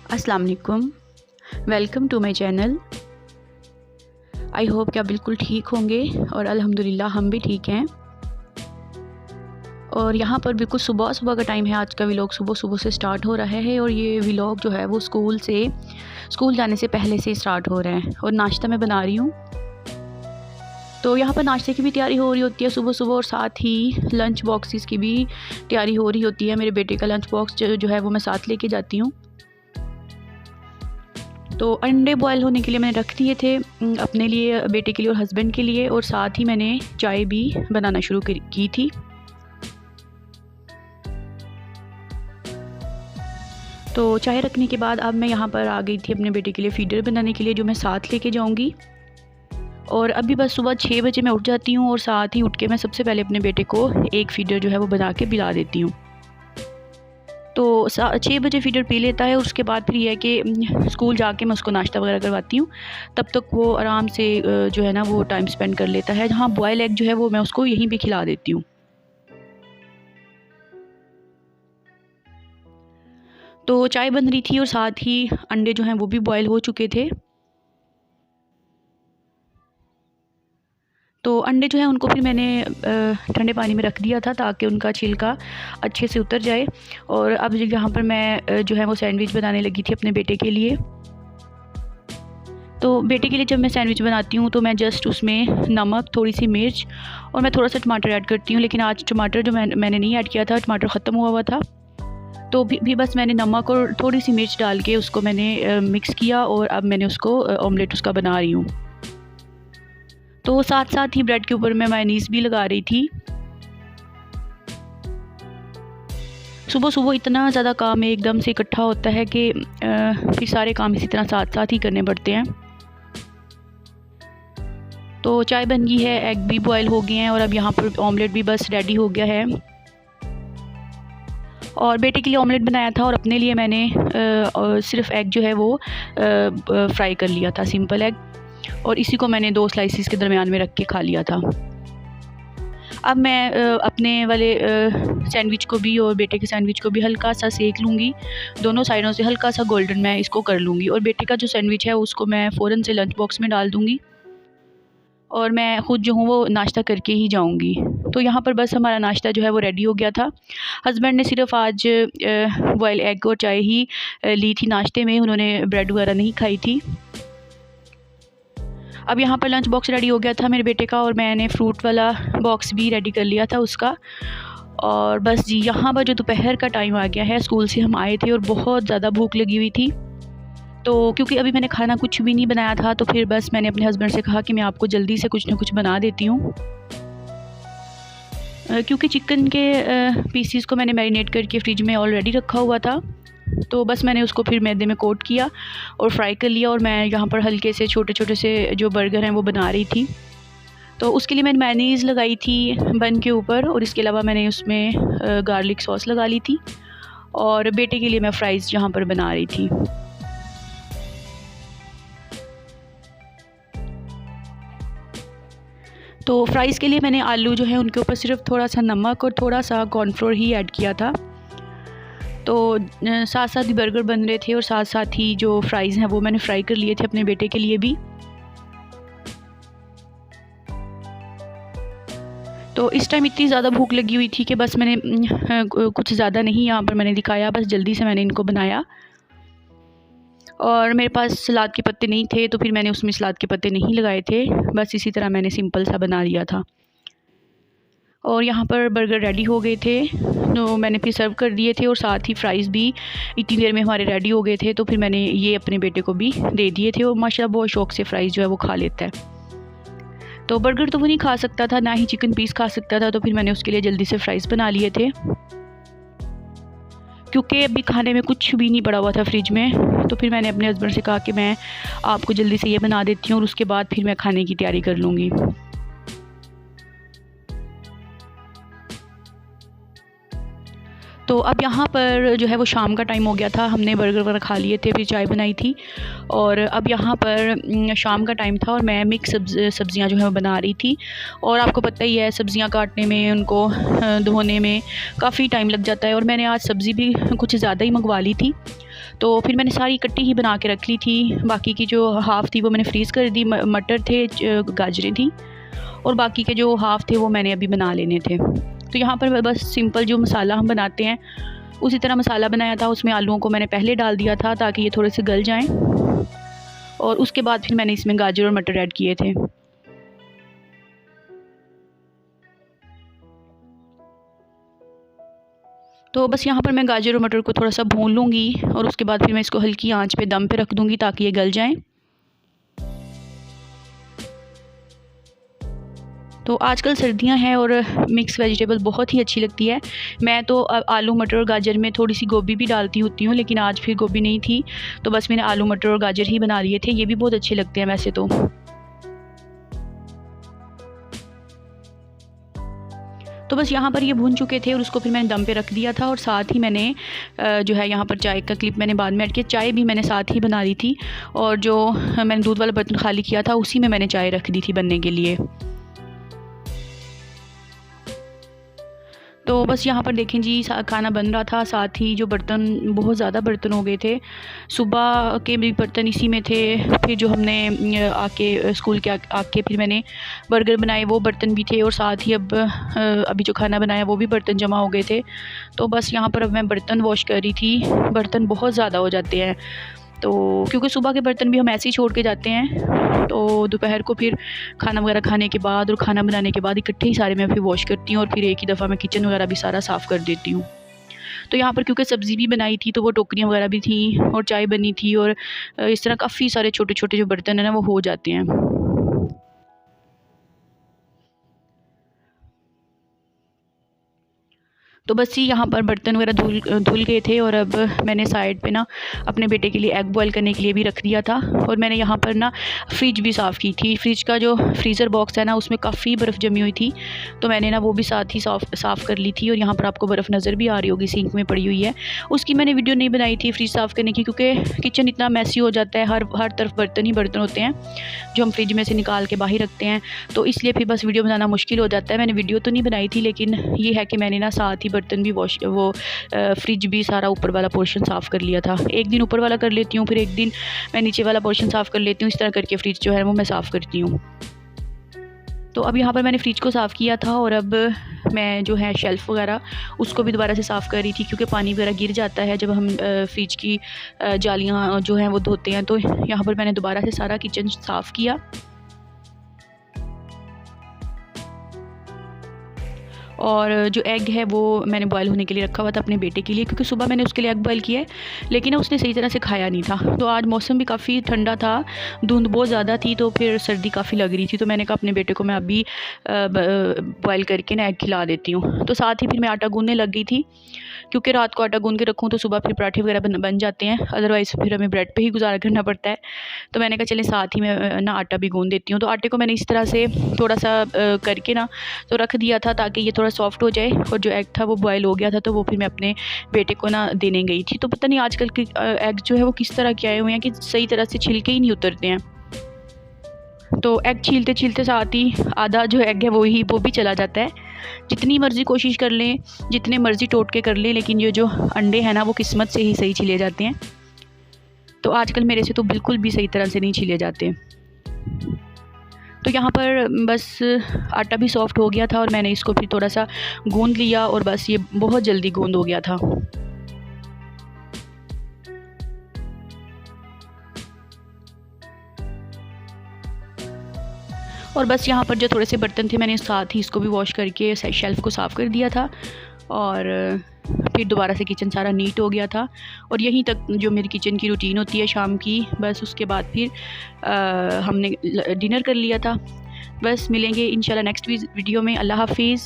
अस्सलाम वालेकुम। Welcome to my channel. I hope कि आप बिल्कुल ठीक होंगे और अल्हम्दुलिल्लाह हम भी ठीक हैं। और यहाँ पर बिल्कुल सुबह सुबह का टाइम है। आज का व्लॉग सुबह सुबह से स्टार्ट हो रहा है और ये व्लॉग जो है वो स्कूल जाने से पहले से स्टार्ट हो रहे हैं। और नाश्ता मैं बना रही हूँ, तो यहाँ पर नाश्ते की भी तैयारी हो रही होती है सुबह सुबह, और साथ ही लंच बॉक्सेस की भी तैयारी हो रही होती है। मेरे बेटे का लंच बॉक्स जो है वो मैं साथ लेके जाती हूँ। तो अंडे बॉयल होने के लिए मैंने रख दिए थे अपने लिए, बेटे के लिए और हस्बैंड के लिए, और साथ ही मैंने चाय भी बनाना शुरू की थी। तो चाय रखने के बाद अब मैं यहाँ पर आ गई थी अपने बेटे के लिए फ़ीडर बनाने के लिए, जो मैं साथ लेके जाऊँगी। और अभी बस सुबह 6 बजे मैं उठ जाती हूँ और साथ ही उठ के मैं सबसे पहले अपने बेटे को एक फ़ीडर जो है वो बना के पिला देती हूँ। तो 6 बजे फ़ीडर पी लेता है। उसके बाद फिर ये है कि स्कूल जाके मैं उसको नाश्ता वगैरह करवाती हूँ। तब तक वो आराम से जो है ना वो टाइम स्पेंड कर लेता है। हाँ, बॉयल एग जो है वो मैं उसको यहीं पे खिला देती हूँ। तो चाय बन रही थी और साथ ही अंडे जो हैं वो भी बॉयल हो चुके थे। तो अंडे जो है उनको फिर मैंने ठंडे पानी में रख दिया था ताकि उनका छिलका अच्छे से उतर जाए। और अब यहाँ पर मैं जो है वो सैंडविच बनाने लगी थी अपने बेटे के लिए। तो बेटे के लिए जब मैं सैंडविच बनाती हूँ तो मैं जस्ट उसमें नमक, थोड़ी सी मिर्च और मैं थोड़ा सा टमाटर ऐड करती हूँ। लेकिन आज टमाटर जो मैंने नहीं ऐड किया था, टमाटर ख़त्म हुआ था। तो भी बस मैंने नमक और थोड़ी सी मिर्च डाल के उसको मैंने मिक्स किया और अब मैंने उसको ऑमलेट उसका बना रही हूँ। तो साथ साथ ही ब्रेड के ऊपर मैं मायोनीज़ भी लगा रही थी। सुबह सुबह इतना ज़्यादा काम एकदम से इकट्ठा होता है कि फिर सारे काम इसी तरह साथ साथ ही करने पड़ते हैं। तो चाय बन गई है, एग भी बॉयल हो गए हैं और अब यहाँ पर ऑमलेट भी बस रेडी हो गया है। और बेटे के लिए ऑमलेट बनाया था और अपने लिए मैंने सिर्फ एग जो है वो फ्राई कर लिया था, सिंपल एग, और इसी को मैंने 2 स्लाइसिस के दरमियान में रख के खा लिया था। अब मैं अपने वाले सैंडविच को भी और बेटे के सैंडविच को भी हल्का सा सेक लूँगी। दोनों साइडों से हल्का सा गोल्डन मैं इसको कर लूँगी। और बेटे का जो सैंडविच है उसको मैं फ़ौरन से लंच बॉक्स में डाल दूँगी और मैं ख़ुद जो हूँ वो नाश्ता करके ही जाऊँगी। तो यहाँ पर बस हमारा नाश्ता जो है वो रेडी हो गया था। हस्बैंड ने सिर्फ़ आज बॉयल एग और चाय ही ली थी नाश्ते में, उन्होंने ब्रेड वगैरह नहीं खाई थी। अब यहाँ पर लंच बॉक्स रेडी हो गया था मेरे बेटे का और मैंने फ्रूट वाला बॉक्स भी रेडी कर लिया था उसका। और बस जी, यहाँ पर जो दोपहर का टाइम आ गया है, स्कूल से हम आए थे और बहुत ज़्यादा भूख लगी हुई थी। तो क्योंकि अभी मैंने खाना कुछ भी नहीं बनाया था तो फिर बस मैंने अपने हस्बैंड से कहा कि मैं आपको जल्दी से कुछ ना कुछ बना देती हूँ। क्योंकि चिकन के पीसीस को मैंने मैरिनेट करके फ्रिज में ऑलरेडी रखा हुआ था, तो बस मैंने उसको फिर मैदे में कोट किया और फ्राई कर लिया। और मैं यहाँ पर हल्के से छोटे छोटे से जो बर्गर हैं वो बना रही थी। तो उसके लिए मैंने मेयोनीज़ लगाई थी बन के ऊपर और इसके अलावा मैंने उसमें गार्लिक सॉस लगा ली थी। और बेटे के लिए मैं फ़्राइज़ यहाँ पर बना रही थी। तो फ़्राइज़ के लिए मैंने आलू जो है उनके ऊपर सिर्फ थोड़ा सा नमक और थोड़ा सा कॉर्नफ्लोर ही ऐड किया था। तो साथ साथ ही बर्गर बन रहे थे और साथ साथ ही जो फ़्राइज़ हैं वो मैंने फ्राई कर लिए थे अपने बेटे के लिए भी। तो इस टाइम इतनी ज़्यादा भूख लगी हुई थी कि बस मैंने कुछ ज़्यादा नहीं यहाँ पर मैंने दिखाया, बस जल्दी से मैंने इनको बनाया। और मेरे पास सलाद के पत्ते नहीं थे तो फिर मैंने उसमें सलाद के पत्ते नहीं लगाए थे, बस इसी तरह मैंने सिंपल सा बना लिया था। और यहाँ पर बर्गर रेडी हो गए थे तो मैंने फिर सर्व कर दिए थे और साथ ही फ़्राइज़ भी इतनी देर में हमारे रेडी हो गए थे। तो फिर मैंने ये अपने बेटे को भी दे दिए थे और माशाल्लाह बहुत शौक़ से फ़्राइज़ जो है वो खा लेता है। तो बर्गर तो वो नहीं खा सकता था, ना ही चिकन पीस खा सकता था, तो फिर मैंने उसके लिए जल्दी से फ़्राइज़ बना लिए थे। क्योंकि अभी खाने में कुछ भी नहीं पड़ा हुआ था फ्रिज में, तो फिर मैंने अपने हस्बैंड से कहा कि मैं आपको जल्दी से ये बना देती हूँ और उसके बाद फिर मैं खाने की तैयारी कर लूँगी। तो तो अब यहाँ पर जो है वो शाम का टाइम हो गया था, हमने बर्गर वगैरह खा लिए थे, फिर चाय बनाई थी और अब यहाँ पर शाम का टाइम था और मैं मिक्स सब्ज़ियाँ जो है वो बना रही थी। और आपको पता ही है सब्ज़ियाँ काटने में, उनको धोने में काफ़ी टाइम लग जाता है और मैंने आज सब्ज़ी भी कुछ ज़्यादा ही मंगवा ली थी, तो फिर मैंने सारी इकट्ठी ही बना के रख ली थी। बाकी की जो हाफ़ थी वो मैंने फ्रीज़ कर दी, मटर थे, गाजरें थी और बाकी के जो हाफ़ थे वो मैंने अभी बना लेने थे। तो यहाँ पर बस सिंपल जो मसाला हम बनाते हैं उसी तरह मसाला बनाया था। उसमें आलूओं को मैंने पहले डाल दिया था ताकि ये थोड़े से गल जाएं और उसके बाद फिर मैंने इसमें गाजर और मटर ऐड किए थे। तो बस यहाँ पर मैं गाजर और मटर को थोड़ा सा भून लूँगी और उसके बाद फिर मैं इसको हल्की आंच पे दम पे रख दूँगी ताकि ये गल जाएं। तो आजकल सर्दियां हैं और मिक्स वेजिटेबल बहुत ही अच्छी लगती है। मैं तो आलू मटर और गाजर में थोड़ी सी गोभी भी डालती होती हूँ, लेकिन आज फिर गोभी नहीं थी तो बस मैंने आलू मटर और गाजर ही बना लिए थे। ये भी बहुत अच्छे लगते हैं वैसे तो बस यहाँ पर ये भून चुके थे और उसको फिर मैंने दम पे रख दिया था और साथ ही मैंने जो है यहाँ पर चाय का क्लिप मैंने बाद में ऐड किया। चाय भी मैंने साथ ही बना ली थी और जो मैंने दूध वाला बर्तन खाली किया था उसी में मैंने चाय रख दी थी बनने के लिए। तो बस यहाँ पर देखें जी, खाना बन रहा था, साथ ही जो बर्तन, बहुत ज़्यादा बर्तन हो गए थे। सुबह के भी बर्तन इसी में थे, फिर जो हमने आके स्कूल के आके फिर मैंने बर्गर बनाए वो बर्तन भी थे और साथ ही अभी जो खाना बनाया वो भी बर्तन जमा हो गए थे। तो बस यहाँ पर अब मैं बर्तन वॉश कर रही थी। बर्तन बहुत ज़्यादा हो जाते हैं तो क्योंकि सुबह के बर्तन भी हम ऐसे ही छोड़ के जाते हैं, तो दोपहर को फिर खाना वगैरह खाने के बाद और खाना बनाने के बाद इकट्ठे ही सारे मैं फिर वॉश करती हूँ और फिर एक ही दफ़ा मैं किचन वगैरह भी सारा साफ़ कर देती हूँ। तो यहाँ पर क्योंकि सब्ज़ी भी बनाई थी तो वो टोकरियाँ वगैरह भी थी और चाय बनी थी और इस तरह काफ़ी सारे छोटे छोटे जो बर्तन हैं ना वो हो जाते हैं। तो बस ही यहाँ पर बर्तन वगैरह धुल गए थे और अब मैंने साइड पे ना अपने बेटे के लिए एग बॉयल करने के लिए भी रख दिया था और मैंने यहाँ पर ना फ्रिज भी साफ़ की थी। फ्रिज का जो फ्रीज़र बॉक्स है ना उसमें काफ़ी बर्फ़ जमी हुई थी, तो मैंने ना वो भी साथ ही साफ़ कर ली थी और यहाँ पर आपको बर्फ़ नज़र भी आ रही होगी, सिंक में पड़ी हुई है। उसकी मैंने वीडियो नहीं बनाई थी फ्रिज साफ़ करने की, क्योंकि किचन इतना मैसी हो जाता है, हर तरफ बर्तन ही बर्तन होते हैं जो हम फ्रिज में से निकाल के बाहर रखते हैं, तो इसलिए फिर बस वीडियो बनाना मुश्किल हो जाता है। मैंने वीडियो तो नहीं बनाई थी, लेकिन ये है कि मैंने ना साथ ही बर्तन भी फ्रिज भी सारा ऊपर वाला पोर्शन साफ़ कर लिया था। एक दिन ऊपर वाला कर लेती हूँ, फिर एक दिन मैं नीचे वाला पोर्शन साफ़ कर लेती हूँ। इस तरह करके फ्रिज जो है वो मैं साफ़ करती हूँ। तो अब यहाँ पर मैंने फ्रिज को साफ़ किया था और अब मैं जो है शेल्फ़ वगैरह उसको भी दोबारा से साफ़ कर रही थी, क्योंकि पानी वगैरह गिर जाता है जब हम फ्रिज की जालियाँ जो हैं वो धोते हैं। तो यहाँ पर मैंने दोबारा से सारा किचन साफ़ किया और जो एग है वो मैंने बॉयल होने के लिए रखा हुआ था अपने बेटे के लिए, क्योंकि सुबह मैंने उसके लिए एग बॉयल किया है लेकिन उसने सही तरह से खाया नहीं था। तो आज मौसम भी काफ़ी ठंडा था, धुंध बहुत ज़्यादा थी, तो फिर सर्दी काफ़ी लग रही थी, तो मैंने कहा अपने बेटे को मैं अभी बॉयल करके ना एग खिला देती हूँ। तो साथ ही फिर मैं आटा गूँधने लग गई थी, क्योंकि रात को आटा गूँध के रखूँ तो सुबह फिर पराठे वगैरह बन जाते हैं, अदरवाइज़ फिर हमें ब्रेड पर ही गुजारा करना पड़ता है। तो मैंने कहा चलें साथ ही मैं ना आटा भी गूँध देती हूँ। तो आटे को मैंने इस तरह से थोड़ा सा करके ना तो रख दिया था ताकि ये थोड़ा सॉफ्ट हो जाए, और जो एग था वो बॉयल हो गया था, तो वो फिर मैं अपने बेटे को ना देने गई थी। तो पता नहीं आजकल के एग जो है वो किस तरह के आए हुए हैं कि सही तरह से छिलके ही नहीं उतरते हैं। तो एग छीलते छीलते साथ ही आधा जो एग है वो भी चला जाता है। जितनी मर्ज़ी कोशिश कर लें, जितने मर्ज़ी टोटके कर लें, लेकिन ये जो अंडे हैं ना वो किस्मत से ही सही छिले जाते हैं। तो आजकल मेरे से तो बिल्कुल भी सही तरह से नहीं छिले जाते। तो यहाँ पर बस आटा भी सॉफ़्ट हो गया था और मैंने इसको फिर थोड़ा सा गूँध लिया और बस ये बहुत जल्दी गूँध हो गया था। और बस यहाँ पर जो थोड़े से बर्तन थे मैंने साथ ही इसको भी वॉश करके शेल्फ़ को साफ़ कर दिया था और फिर दोबारा से किचन सारा नीट हो गया था। और यहीं तक जो मेरी किचन की रूटीन होती है शाम की, बस उसके बाद फिर हमने डिनर कर लिया था। बस मिलेंगे इंशाल्लाह नेक्स्ट वीडियो में। अल्लाह हाफिज़।